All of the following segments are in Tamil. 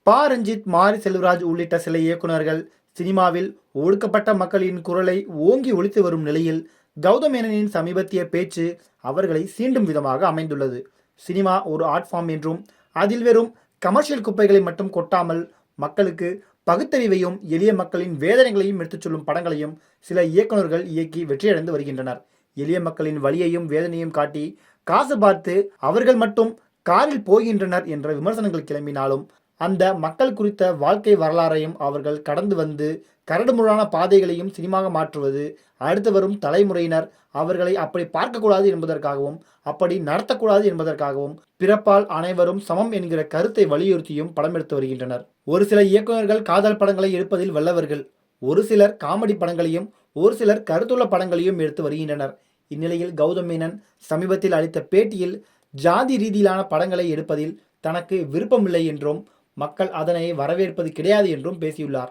பா. ரஞ்சித், மாரி செல்வராஜ் உள்ளிட்ட சில இயக்குனர்கள் சினிமாவில் ஒடுக்கப்பட்ட மக்களின் குரலை ஓங்கி ஒலித்து வரும் நிலையில், கௌதம் மேனனின் சமீபத்திய பேச்சு அவர்களை சீண்டும் விதமாக அமைந்துள்ளது. சினிமா ஒரு ஆர்ட் ஃபார்ம் என்றும், அதில் வெறும் கமர்ஷியல் குப்பைகளை மட்டும் கொட்டாமல், மக்களுக்கு பகுத்தறிவையும் எளிய மக்களின் வேதனைகளையும் எடுத்துச் சொல்லும் படங்களையும் சில இயக்குனர்கள் இயக்கி வெற்றியடைந்து வருகின்றனர். எளிய மக்களின் வலியையும் வேதனையும் காட்டி காசு பார்த்து அவர்கள் மட்டும் காரில் போகின்றனர் என்ற விமர்சனங்கள் கிளம்பினாலும், அந்த மக்கள் குறித்த வாழ்க்கை வரலாறையும் அவர்கள் கடந்து வந்து கரடுமுரடான பாதைகளையும் சினிமாக மாற்றுவது அடுத்து வரும் தலைமுறையினர் அவர்களை அப்படி பார்க்கக்கூடாது என்பதற்காகவும், அப்படி நடத்தக்கூடாது என்பதற்காகவும், பிறப்பால் அனைவரும் சமம் என்கிற கருத்தை வலியுறுத்தியும் படம் எடுத்து வருகின்றனர். ஒரு சில இயக்குநர்கள் காதல் படங்களை எடுப்பதில் வல்லவர்கள். ஒரு சிலர் காமெடி படங்களையும், ஒரு சிலர் கருத்துள்ள படங்களையும் எடுத்து வருகின்றனர். இந்நிலையில் கௌதம் மேனன் சமீபத்தில் அளித்த பேட்டியில், ஜாதி ரீதியிலான படங்களை எடுப்பதில் தனக்கு விருப்பமில்லை என்றும், மக்கள் அதனை வரவேற்பது கிடையாது என்றும் பேசியுள்ளார்.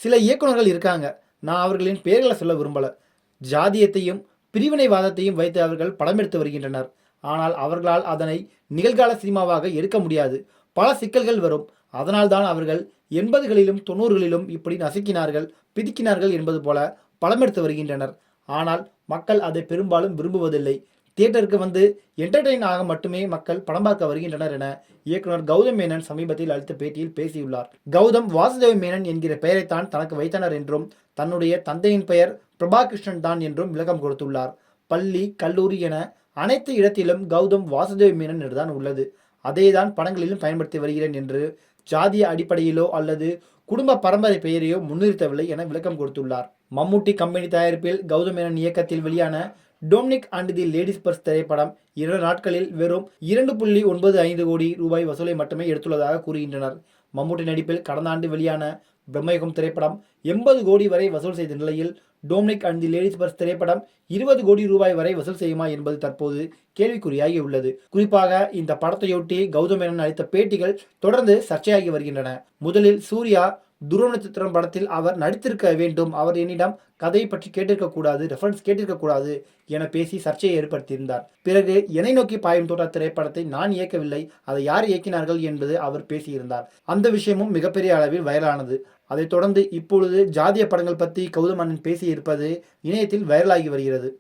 சில இயக்குனர்கள் இருக்காங்க, நான் அவர்களின் பெயர்களை சொல்ல விரும்பல. ஜாதியத்தையும் பிரிவினைவாதத்தையும் வைத்து அவர்கள் படம் எடுத்து வருகின்றனர். ஆனால் அவர்களால் அதனை நிகழ்கால சினிமாவாக எடுக்க முடியாது. பல சிக்கல்கள் வரும். அதனால்தான் அவர்கள் 80களிலும் 90களிலும் இப்படி நசுக்கினார்கள், பிதிக்கினார்கள் என்பது போல படம் எடுத்து வருகின்றனர். ஆனால் மக்கள் அதை பெரும்பாலும் விரும்புவதில்லை. தியேட்டருக்கு வந்து என்டர்டெயின் ஆக மட்டுமே மக்கள் படம் பார்க்க வருகின்றனர் என இயக்குனர் கௌதம் மேனன் சமீபத்தில் அளித்த பேட்டியில் பேசியுள்ளார். கௌதம் வாசுதேவ மேனன் என்கிற பெயரைத்தான் தனக்கு வைத்தனர் என்றும், தன்னுடைய தந்தையின் பெயர் பிரபாகிருஷ்ணன் தான் என்றும் விளக்கம் கொடுத்துள்ளார். பள்ளி, கல்லூரி என அனைத்து இடத்திலும் கௌதம் வாசுதேவ மேனன் என்றுதான் உள்ளது. அதேதான் படங்களிலும் பயன்படுத்தி வருகிறேன் என்று ஜாதிய அடிப்படையிலோ அல்லது குடும்ப பரம்பரை பெயரையோ முன்னிறுத்தவில்லை என விளக்கம் கொடுத்துள்ளார். மம்முட்டி கம்பெனி தயாரிப்பில் கௌதம் மேனன் இயக்கத்தில் வெளியான Dominic and the ladies purse திரைப்படம் 2 நாட்களில் வெறும் 2.95 கோடி ரூபாய் வசூலை மட்டுமே எடுத்துள்ளதாக கூறுகின்றனர். மம்முட்டி நடிப்பில் கடந்த ஆண்டு வெளியான பிரம்மயுகம் திரைப்படம் 80 கோடி வரை வசூல் செய்த நிலையில், Dominic and the ladies purse திரைப்படம் 20 கோடி ரூபாய் வரை வசூல் செய்யுமா என்பது தற்போது கேள்விக்குறியாகி உள்ளது. குறிப்பாக இந்த படத்தையொட்டி கௌதம் மேனன் அளித்த பேட்டிகள் தொடர்ந்து சர்ச்சையாகி வருகின்றன. முதலில் சூர்யா துருவ நட்சத்திரம் படத்தில் அவர் நடித்திருக்க வேண்டும், அவர் என்னிடம் கதையை பற்றி கேட்டிருக்க கூடாது, ரெஃபரன்ஸ் கேட்டிருக்க கூடாது என பேசி சர்ச்சையை ஏற்படுத்தியிருந்தார். பிறகு என்னை நோக்கி பாயும் தோட்டா திரைப்படத்தை நான் இயக்கவில்லை, அதை யார் இயக்கினார்கள் என்பது அவர் பேசியிருந்தார். அந்த விஷயமும் மிகப்பெரிய அளவில் வைரலானது. அதைத் தொடர்ந்து இப்பொழுது ஜாதிய படங்கள் பற்றி கௌதம் மேனன் பேசியிருப்பது இணையத்தில் வைரலாகி வருகிறது.